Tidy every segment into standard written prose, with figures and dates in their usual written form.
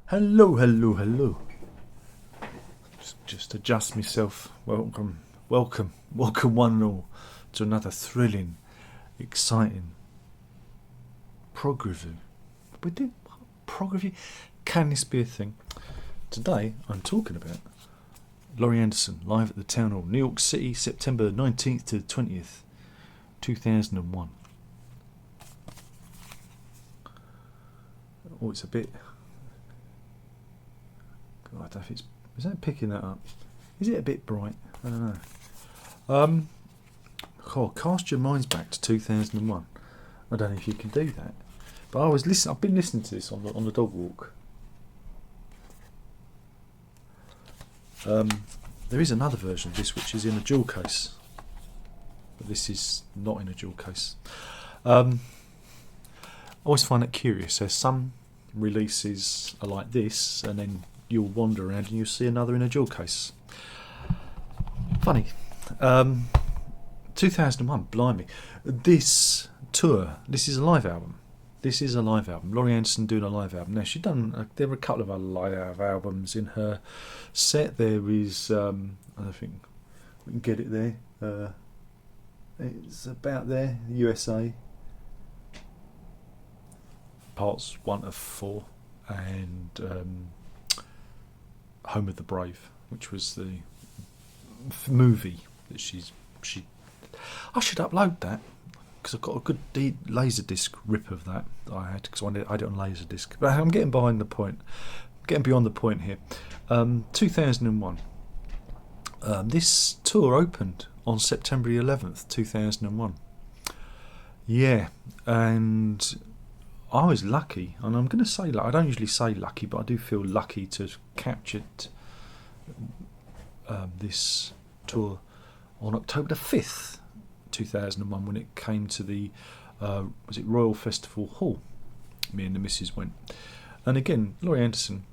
Hello, hello, hello. Just adjust myself. Welcome one and all to another thrilling, exciting PROG review. We do PROG review. Can this be a thing? Today I'm talking about Laurie Anderson live at the Town Hall, New York City, September 19th to 20th, 2001. Oh, it's a bit. God, I don't know if it's. Is that picking that up? Is it a bit bright? I don't know. Cast your minds back to 2001. I don't know if you can do that, but I've been listening to this on the dog walk. There is another version of this which is in a jewel case, but this is not in a jewel case. I always find it curious. There's some releases are like this, and then you'll wander around and you'll see another in a jewel case. Funny. 2001, blimey. This tour, this is a live album. Laurie Anderson doing a live album. Now, there were a couple of other live albums in her set. There is, I don't think we can get it there. It's about there, USA. Parts 1 of 4. And Home of the Brave, which was the movie that I should upload that, because I've got a good Laserdisc rip of that I had, because I had it on Laserdisc. But I'm getting beyond the point here. 2001. This tour opened on September 11th, 2001. Yeah, and I was lucky, and I'm going to say, I don't usually say lucky, but I do feel lucky to have captured this tour on October the 5th, 2001, when it came to the was it Royal Festival Hall. Me and the missus went, and again, Laurie Anderson,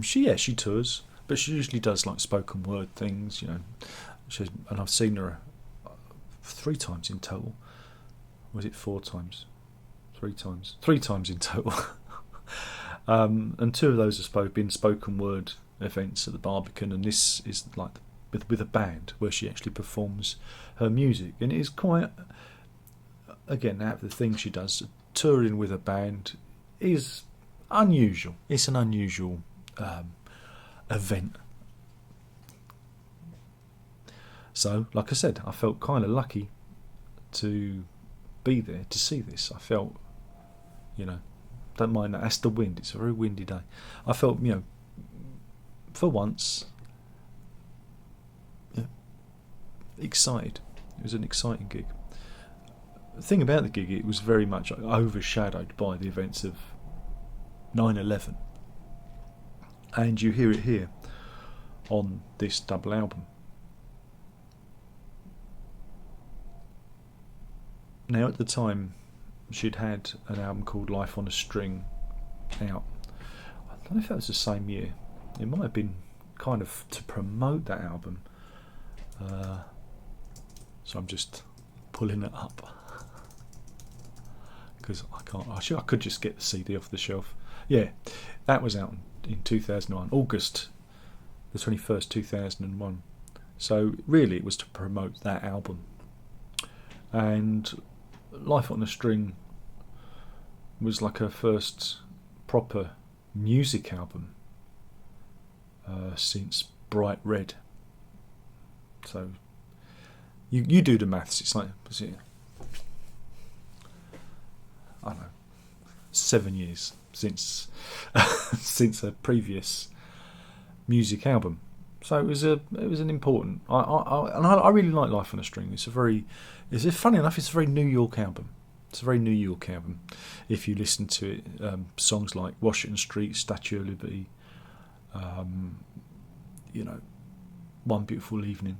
she tours, but she usually does like spoken word things, and I've seen her 3 times in total. Was it 4 times? 3 times. 3 times in total. And 2 of those have been spoken word events at the Barbican, and this is like with a band where she actually performs her music, and it is quite, again, out of the things she does, touring with a band is unusual. It's an unusual event. So, like I said, I felt kind of lucky to be there to see this. I felt, don't mind that. That's the wind. It's a very windy day. I felt, for once, excited. It was an exciting gig. The thing about the gig, it was very much overshadowed by the events of 9/11, and you hear it here on this double album. Now, at the time, she'd had an album called Life on a String out. I don't know if that was the same year. It might have been kind of to promote that album. So I'm just pulling it up, because I can't. I could just get the CD off the shelf. Yeah, that was out in 2001, August the 21st, 2001. So really, it was to promote that album. And Life on a String was like her first proper music album since Bright Red. So you do the maths. It's like, I don't know, 7 years since since her previous music album. So it was an important. I really like Life on a String. Funny enough, it's a very New York album. If you listen to it, songs like Washington Street, Statue of Liberty, One Beautiful Evening.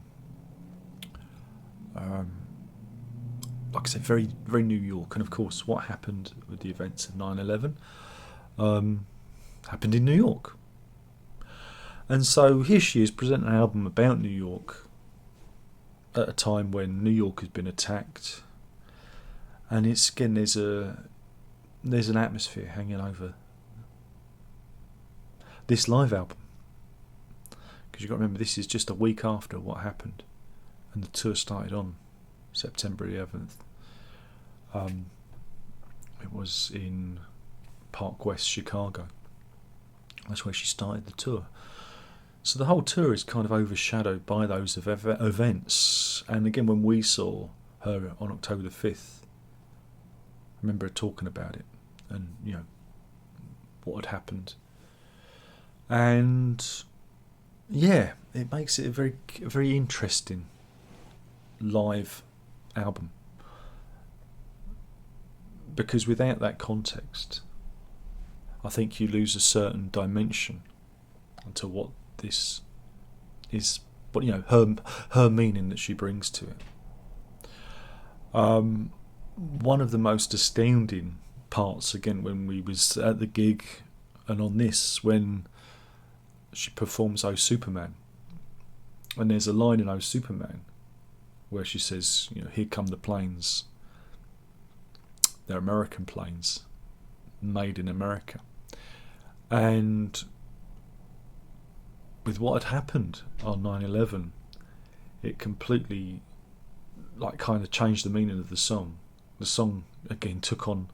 Like I said, very, very New York. And of course, what happened with the events of 9/11 happened in New York. And so here she is presenting an album about New York at a time when New York has been attacked, and it's, again, there's an atmosphere hanging over this live album. Because you've got to remember, this is just a week after what happened, and the tour started on September 11th. It was in Park West, Chicago. That's where she started the tour. So the whole tour is kind of overshadowed by those events. And again, when we saw her on October the 5th, I remember her talking about it and, what had happened. And yeah, it makes it a very interesting live album. Because without that context, I think you lose a certain dimension to what this is, but her meaning that she brings to it. One of the most astounding parts, again, when we was at the gig and on this, when she performs "Oh Superman," and there's a line in "Oh Superman" where she says, "Here come the planes. They're American planes, made in America." And with what had happened on 9/11, it completely kind of changed the meaning of the song. The song again took on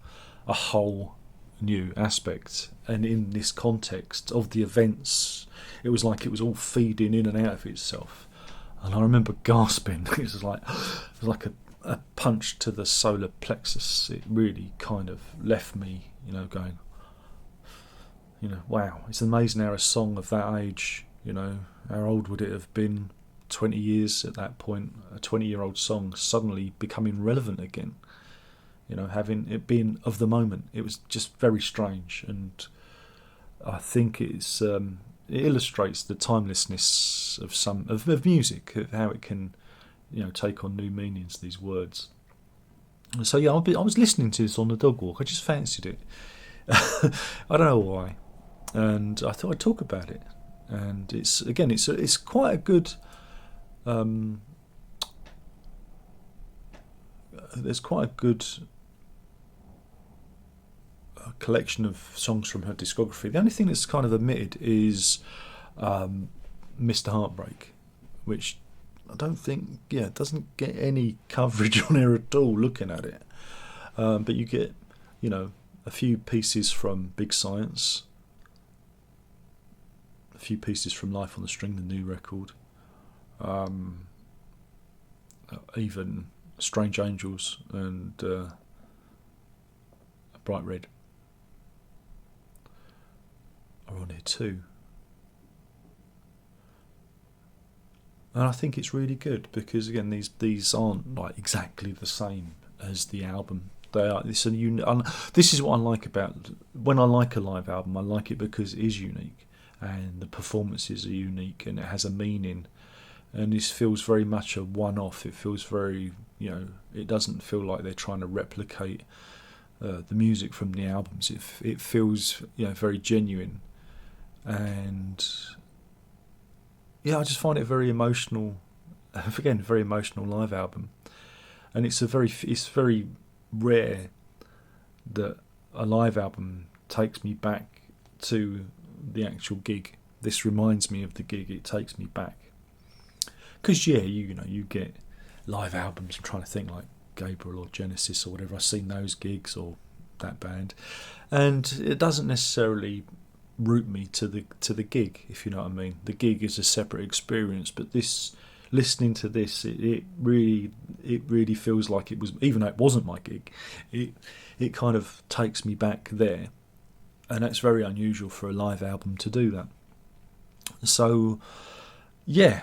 a whole new aspect, and in this context of the events, it was like it was all feeding in and out of itself. And I remember gasping. It was like a punch to the solar plexus. It really kind of left me, going, wow, it's amazing how a song of that age, how old would it have been 20 years at that point, a 20-year-old song suddenly becoming relevant again, having it been of the moment. It was just very strange, and I think it illustrates the timelessness of music, of how it can take on new meanings, these words. So yeah, I was listening to this on the dog walk. I just fancied it. I don't know why, and I thought I'd talk about it. And it's quite a good. There's quite a good collection of songs from her discography. The only thing that's kind of omitted is "Mr. Heartbreak," which I don't think, it doesn't get any coverage on here at all looking at it. But you get, a few pieces from Big Science, a few pieces from Life on the String, the new record, even Strange Angels and Bright Red are on here too. And I think it's really good because, again, these aren't like exactly the same as the album. They are. This is what I like about when I like a live album. I like it because it is unique and the performances are unique and it has a meaning. And this feels very much a one-off. It feels very, it doesn't feel like they're trying to replicate the music from the albums. It feels, very genuine. And yeah, I just find it very emotional. Again, very emotional live album, and it's very rare that a live album takes me back to the actual gig. This reminds me of the gig. It takes me back because you get live albums. I'm trying to think like Gabriel or Genesis or whatever. I've seen those gigs or that band, and it doesn't necessarily root me to the gig, if you know what I mean. The gig is a separate experience, but listening to this, it really feels like it was, even though it wasn't my gig, it kind of takes me back there, and that's very unusual for a live album to do that. So yeah,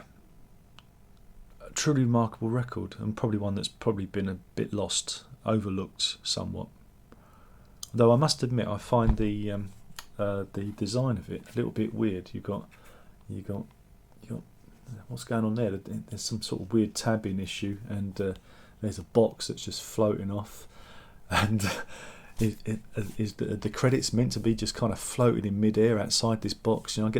a truly remarkable record, and probably one that's probably been a bit lost, overlooked somewhat. Though I must admit, I find the design of it a little bit weird. You got what's going on there? There's some sort of weird tabbing issue, and there's a box that's just floating off, and is the credits meant to be just kind of floating in mid-air outside this box? I'm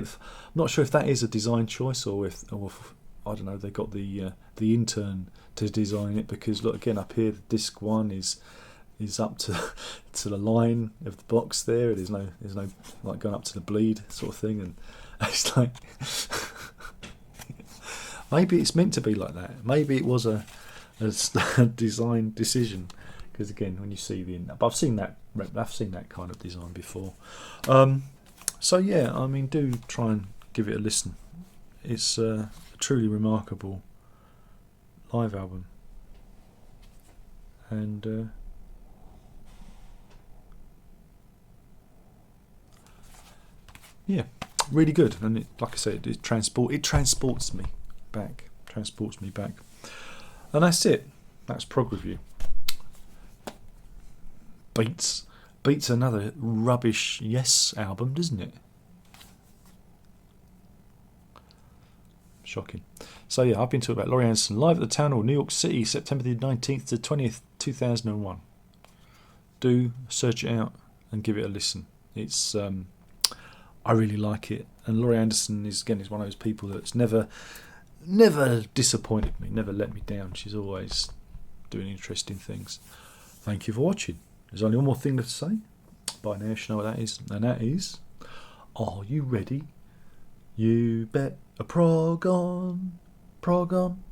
not sure if that is a design choice or if I don't know, they got the intern to design it, because look again up here, the disc 1 is is up to to the line of the box there. There's no like going up to the bleed sort of thing, and it's like maybe it's meant to be like that. Maybe it was a design decision, because again, when you see but I've seen that kind of design before. So yeah, I mean, do try and give it a listen. It's a truly remarkable live album, and yeah, really good. And it, like I said, it transports me back, and that's it. That's Prog Review. Beats another rubbish Yes album, doesn't it? Shocking. So yeah, I've been talking about Laurie Anderson live at the Town Hall, New York City, September the 19th to 20th, 2001. Do search it out and give it a listen. It's I really like it, and Laurie Anderson is one of those people that's never disappointed me, never let me down. She's always doing interesting things. Thank you for watching. There's only one more thing to say. By now you should know what that is, and that is, are you ready? You bet a prog on, prog on.